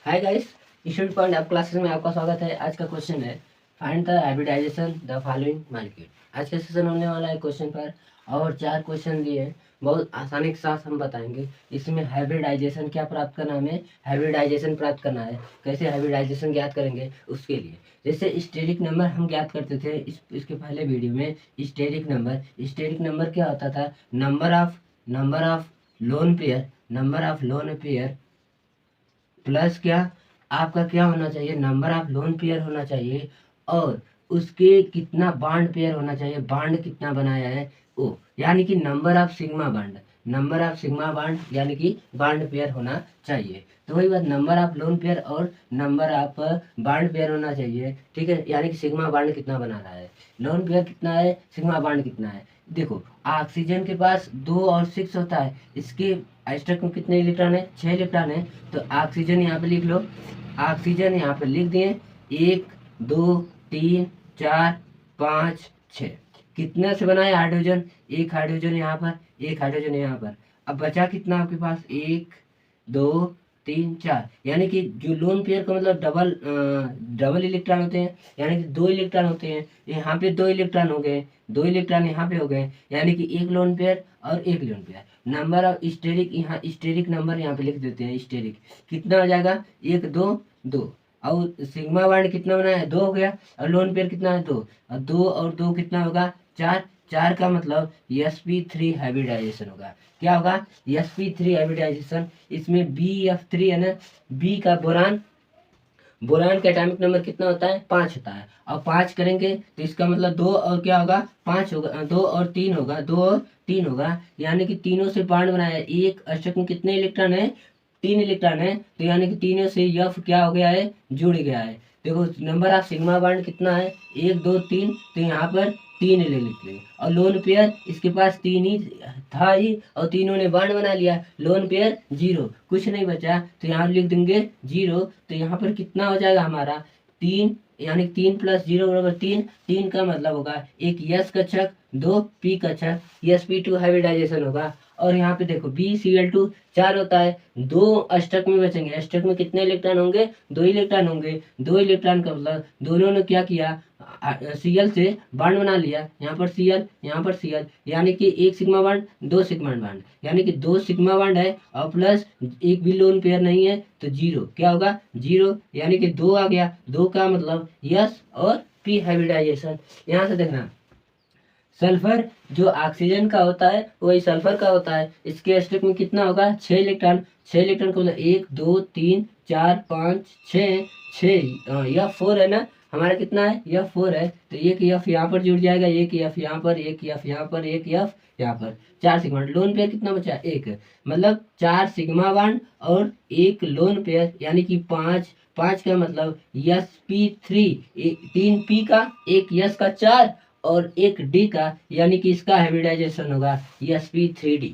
हाय guys, Student Point आप classes में आपका स्वागत है। आज का क्वेश्चन है find the hybridization the following molecule. आज का सेशन होने वाला है क्वेश्चन पर और 4 क्वेश्चन दिए हैं। बहुत आसानी के साथ हम बताएंगे। इसमें हाइब्रिडाइजेशन क्या प्राप्त करना है, हमें हाइब्रिडाइजेशन प्राप्त करना है। कैसे हाइब्रिडाइजेशन ज्ञात करेंगे उसके लिए, जैसे स्टेरिक नंबर हम ज्ञात करते थे इसके पहले वीडियो में। स्टेरिक नंबर क्या होता था? Number of lone pair plus क्या आपका क्या होना चाहिए, नंबर ऑफ लोन पेयर होना चाहिए और उसके कितना बॉन्ड पेयर होना चाहिए, बॉन्ड कितना बनाया है वो, यानी कि नंबर ऑफ सिग्मा बॉन्ड यानी कि बॉन्ड पेयर होना चाहिए। तो वही बात, नंबर ऑफ लोन पेयर और नंबर ऑफ बॉन्ड पेयर होना चाहिए। ठीक है, यानी कि सिग्मा बॉन्ड कितना बना रहा है, लोन पेयर कितना है, सिग्मा बॉन्ड कितना है। देखो ऑक्सीजन के पास 2 और 6 होता है, इसके एस्टक में कितने इलेक्ट्रॉन है, 6 इलेक्ट्रॉन है। तो ऑक्सीजन यहाँ पे लिख लो, ऑक्सीजन यहाँ पे लिख दिए 1 2 3 4 5 6। कितने से बना है हाइड्रोजन, एक हाइड्रोजन यहाँ पर, एक हाइड्रोजन यहाँ पर। अब बचा कितना आपके पास, 1 2 3 4, यानी कि जो लोन पेयर का मतलब डबल इलेक्ट्रॉन होते हैं, यानी कि 2 इलेक्ट्रॉन होते हैं। यहाँ पे 2 इलेक्ट्रॉन हो गए, 2 इलेक्ट्रॉन यहाँ पे हो गए, यानी कि एक लोन पेयर और एक lone pair. Number of steric, यहाँ स्टेरिक नंबर यहाँ पे लिख देते हैं। स्टेरिक कितना हो जाएगा, 1 2 2। और सिग्मा बॉन्ड कितना बना है, 2 हो गया। और लोन पेयर कितना है, 2। और 2 और 2 कितना होगा, 4। 4 का मतलब sp3 हाइब्रिडाइजेशन होगा। क्या होगा, sp3 हाइब्रिडाइजेशन। इसमें bf3 है ना, बी का बोरान का एटॉमिक नंबर कितना होता है, 5 होता है। और 5 करेंगे तो इसका मतलब 2 और क्या होगा, 5 होगा, 2 और 3 होगा, 2 और 3 होगा, यानी कि तीनों से बॉन्ड बनाया है। एक अष्टक में कितने इलेक्ट्रॉन है, 3 इलेक्ट्रॉन है, तो यानी कि तीनों से यफ क्या हो गया है, जुड़ गया है। देखो नंबर ऑफ सिग्मा बॉन्ड कितना है, 1 2 3, तो यहाँ पर 3 ले लेते हैं। और लोन पेयर इसके पास 3 ही था ही, और तीनों ने बॉन्ड बना लिया, लोन पेयर 0, कुछ नहीं बचा, तो यहाँ लिख देंगे 0। तो यहाँ पर कितना हो जाएगा हमारा, 3, यानी 3 + 0 बराबर 3। 3 का मतलब होगा एक यस कक्षक, 2 पी कक्षक, sp2 हाइब्रिडाइजेशन होगा। और यहाँ पे देखो BCl2 4 होता है, 2 अष्टक में बचेंगे। अष्टक में कितने इलेक्ट्रॉन होंगे, 2 इलेक्ट्रॉन होंगे। 2 इलेक्ट्रॉन का मतलब दोनों ने क्या किया, Cl से बॉन्ड बना लिया, यहाँ पर Cl यहाँ पर Cl, यानी कि एक सिग्मा बॉन्ड 2 सिग्मा बॉन्ड, यानी कि 2 सिग्मा बॉन्ड है और प्लस एक भी लोन पेयर नहीं है, तो 0 क्या होगा, 0, यानी कि 2 आ गया। 2 का मतलब यस और पी हाइब्रिडाइजेशन। यहाँ से देखना, सल्फर जो ऑक्सीजन का होता है वही सल्फर का होता है। इसके एस्टक में कितना होगा, 6 इलेक्ट्रॉन। 6 इलेक्ट्रॉन का मतलब 1 2 3 4 5 6 6, यह 4 है ना, हमारा कितना है, यह 4 है। तो एक एफ यहाँ पर जुड़ जाएगा, एक एफ यहाँ पर, एक एफ यहाँ पर, एक एफ यहाँ पर, 4 सिग्मा। लोन पेयर कितना बचा, 1, मतलब 4 सिग्मा बॉन्ड और एक लोन पेयर, यानी कि 5। 5 का मतलब sp3, 3 पी का, एक यस का 4 और एक डी का, यानी कि इसका हाइब्रिडाइजेशन होगा sp3d।